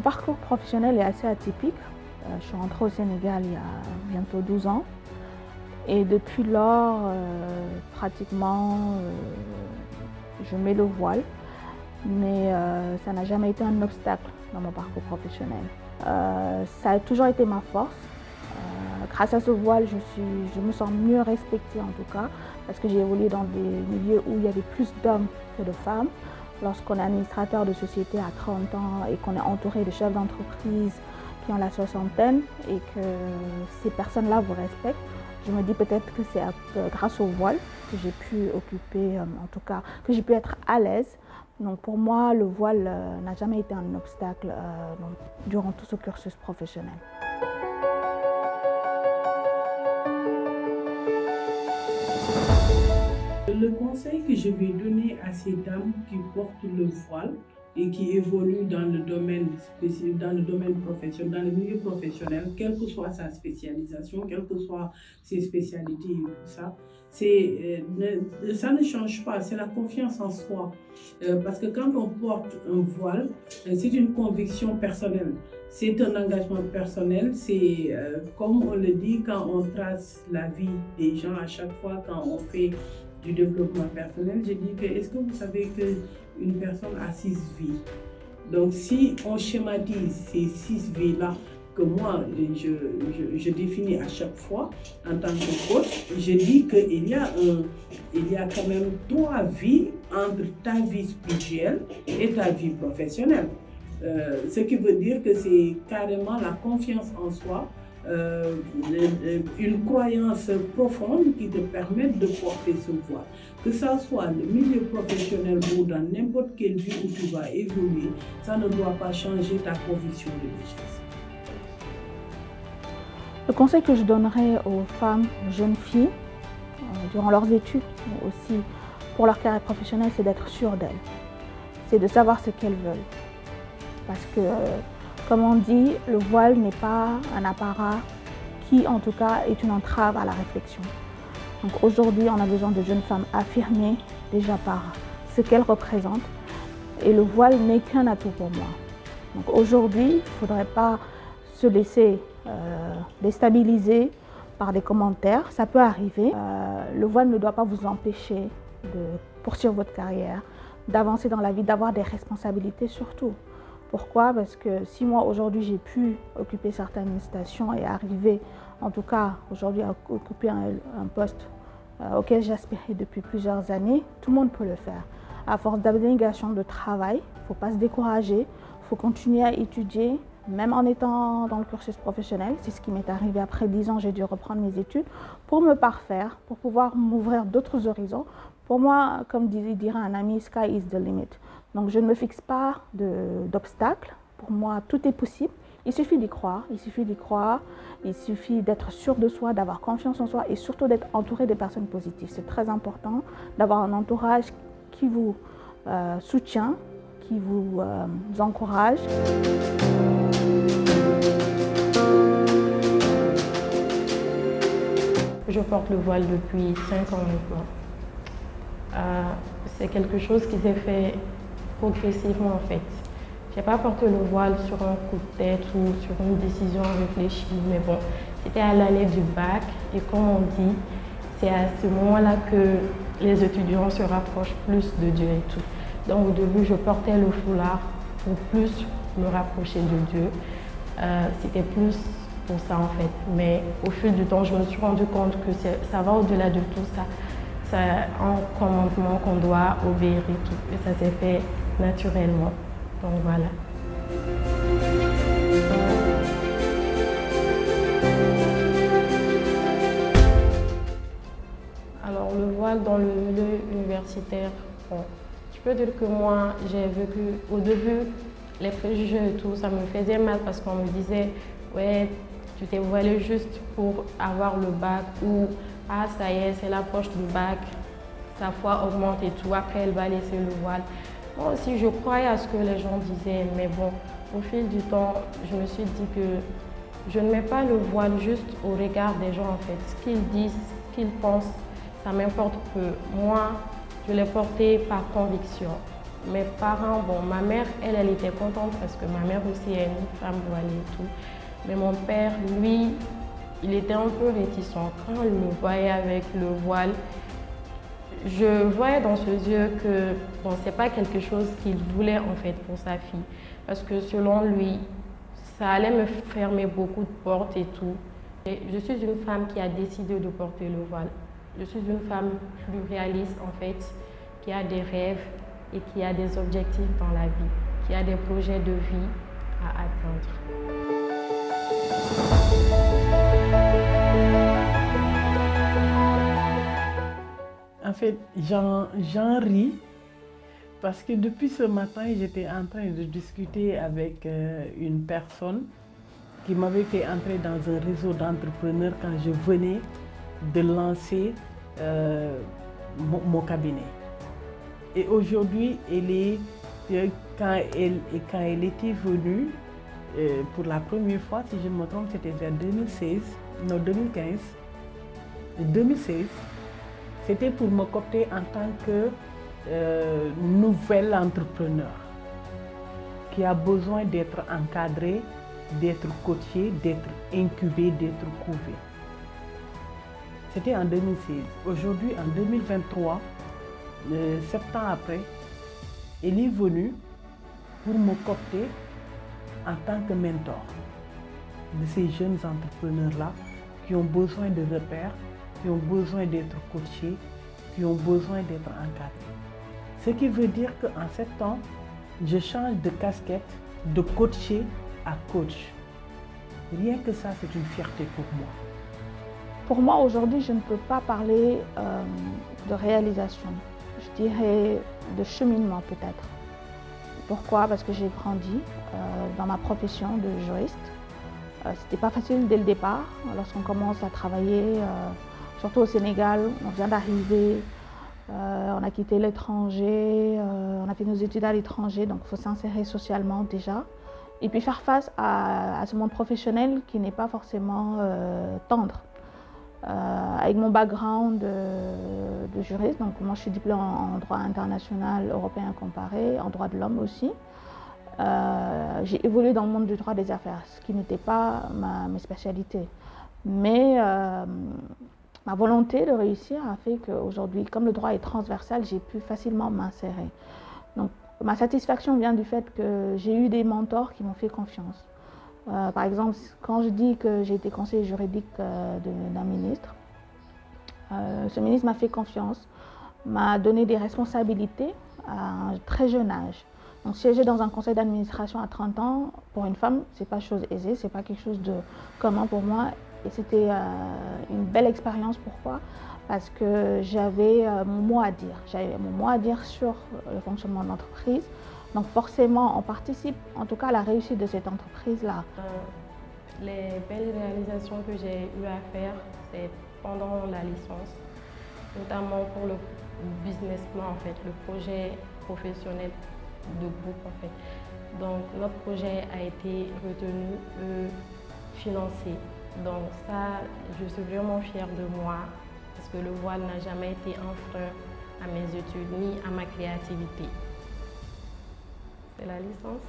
parcours professionnel est assez atypique. Je suis rentrée au Sénégal il y a bientôt 12 ans. Et depuis lors, pratiquement, je mets le voile. Mais ça n'a jamais été un obstacle dans mon parcours professionnel. Ça a toujours été ma force. Grâce à ce voile, je me sens mieux respectée en tout cas, parce que j'ai évolué dans des milieux où il y avait plus d'hommes que de femmes. Lorsqu'on est administrateur de société à 30 ans et qu'on est entouré de chefs d'entreprise qui ont la soixantaine et que ces personnes-là vous respectent, je me dis peut-être que c'est grâce au voile que j'ai pu occuper, en tout cas, que j'ai pu être à l'aise. Donc pour moi, le voile n'a jamais été un obstacle durant tout ce cursus professionnel. Le conseil que je vais donner à ces dames qui portent le voile et qui évoluent dans le domaine professionnel, dans le milieu professionnel, quelle que soit sa spécialisation, quelles que soient ses spécialités et tout ça, ça ne change pas, c'est la confiance en soi. Parce que quand on porte un voile, c'est une conviction personnelle, c'est un engagement personnel, c'est comme on le dit quand on trace la vie des gens à chaque fois, quand on fait du développement personnel, je dis que est-ce que vous savez qu'une personne a 6 vies? Donc si on schématise ces 6 vies-là, que moi je définis à chaque fois en tant que coach, je dis qu'il y a quand même 3 vies entre ta vie spirituelle et ta vie professionnelle. Ce qui veut dire que c'est carrément la confiance en soi, une croyance profonde qui te permet de porter ce voile. Que ça soit le milieu professionnel ou dans n'importe quelle vie où tu vas évoluer, ça ne doit pas changer ta conviction religieuse. Le conseil que je donnerais aux femmes, aux jeunes filles, durant leurs études, mais aussi pour leur carrière professionnelle, c'est d'être sûres d'elles. C'est de savoir ce qu'elles veulent. Parce que comme on dit, le voile n'est pas un apparat qui, en tout cas, est une entrave à la réflexion. Donc aujourd'hui, on a besoin de jeunes femmes affirmées déjà par ce qu'elles représentent. Et le voile n'est qu'un atout pour moi. Donc aujourd'hui, il ne faudrait pas se laisser déstabiliser par des commentaires. Ça peut arriver. Le voile ne doit pas vous empêcher de poursuivre votre carrière, d'avancer dans la vie, d'avoir des responsabilités surtout. Pourquoi? Parce que si moi aujourd'hui j'ai pu occuper certaines stations et arriver, en tout cas aujourd'hui à occuper un poste auquel j'aspirais depuis plusieurs années, tout le monde peut le faire. À force d'abnégation de travail, il ne faut pas se décourager, il faut continuer à étudier, même en étant dans le cursus professionnel. C'est ce qui m'est arrivé après 10 ans, j'ai dû reprendre mes études pour me parfaire, pour pouvoir m'ouvrir d'autres horizons. Pour moi, comme dirait un ami, sky is the limit. Donc je ne me fixe pas d'obstacles. Pour moi, tout est possible. Il suffit d'y croire, il suffit d'être sûr de soi, d'avoir confiance en soi et surtout d'être entouré de personnes positives. C'est très important d'avoir un entourage qui vous soutient, qui vous encourage. Je porte le voile depuis 5 ans maintenant. C'est quelque chose qui s'est fait progressivement en fait. Je n'ai pas porté le voile sur un coup de tête ou sur une décision réfléchie, mais bon, c'était à l'année du bac et comme on dit, c'est à ce moment-là que les étudiants se rapprochent plus de Dieu et tout. Donc au début, je portais le foulard pour plus me rapprocher de Dieu. C'était plus pour ça en fait. Mais au fil du temps, je me suis rendu compte que ça va au-delà de tout ça. C'est un commandement qu'on doit obéir et tout. Et ça s'est fait naturellement. Donc voilà. Alors le voile dans le milieu universitaire, bon, je peux dire que moi j'ai vécu au début les préjugés et tout, ça me faisait mal parce qu'on me disait ouais, tu t'es voilée juste pour avoir le bac ou ah ça y est, c'est l'approche du bac, sa foi augmente et tout, après elle va laisser le voile. Moi aussi je croyais à ce que les gens disaient, mais bon, au fil du temps, je me suis dit que je ne mets pas le voile juste au regard des gens en fait. Ce qu'ils disent, ce qu'ils pensent, ça m'importe peu. Moi, je l'ai porté par conviction. mes parents, bon, ma mère, elle était contente parce que ma mère aussi est une femme voilée et tout. Mais mon père, lui, il était un peu réticent. Quand il me voyait avec le voile, je voyais dans ses yeux que bon, ce n'est pas quelque chose qu'il voulait en fait pour sa fille. Parce que selon lui, ça allait me fermer beaucoup de portes et tout. Et je suis une femme qui a décidé de porter le voile. Je suis une femme plus réaliste en fait, qui a des rêves et qui a des objectifs dans la vie, qui a des projets de vie à atteindre. En fait, j'en ris parce que depuis ce matin, j'étais en train de discuter avec une personne qui m'avait fait entrer dans un réseau d'entrepreneurs quand je venais de lancer mon cabinet. Et aujourd'hui, quand elle était venue, pour la première fois, si je ne me trompe, c'était vers 2015, 2016, c'était pour me coopter en tant que nouvel entrepreneur qui a besoin d'être encadré, d'être coaché, d'être incubé, d'être couvé. C'était en 2016. Aujourd'hui, en 2023, 7 ans après, elle est venue pour me coopter en tant que mentor de ces jeunes entrepreneurs-là qui ont besoin de repères, qui ont besoin d'être coachés, qui ont besoin d'être encadrés. Ce qui veut dire qu'en 7 ans, je change de casquette de coacher à coach. Rien que ça, c'est une fierté pour moi. Pour moi, aujourd'hui, je ne peux pas parler de réalisation. Je dirais de cheminement peut-être. Pourquoi? Parce que j'ai grandi dans ma profession de juriste. C'était pas facile dès le départ, lorsqu'on commence à travailler, surtout au Sénégal, on vient d'arriver, on a quitté l'étranger, on a fait nos études à l'étranger, donc il faut s'insérer socialement déjà. Et puis faire face à ce monde professionnel qui n'est pas forcément tendre. Avec mon background de juriste, donc moi je suis diplômée en droit international européen comparé, en droit de l'homme aussi. J'ai évolué dans le monde du droit des affaires, ce qui n'était pas mes spécialités. Mais ma volonté de réussir a fait qu'aujourd'hui, comme le droit est transversal, j'ai pu facilement m'insérer. Donc ma satisfaction vient du fait que j'ai eu des mentors qui m'ont fait confiance. Par exemple, quand je dis que j'ai été conseiller juridique d'un ministre, ce ministre m'a fait confiance, m'a donné des responsabilités à un très jeune âge. Donc siéger dans un conseil d'administration à 30 ans, pour une femme, ce n'est pas chose aisée, ce n'est pas quelque chose de commun pour moi. Et c'était une belle expérience. Pourquoi? Parce que j'avais mon mot à dire. J'avais mon mot à dire sur le fonctionnement de l'entreprise. Donc forcément, on participe en tout cas à la réussite de cette entreprise-là. Les belles réalisations que j'ai eu à faire, c'est pendant la licence, notamment pour le business plan, en fait, le projet professionnel de groupe. En fait. Donc notre projet a été retenu, financé. Donc ça, je suis vraiment fière de moi parce que le voile n'a jamais été un frein à mes études ni à ma créativité. C'est la licence.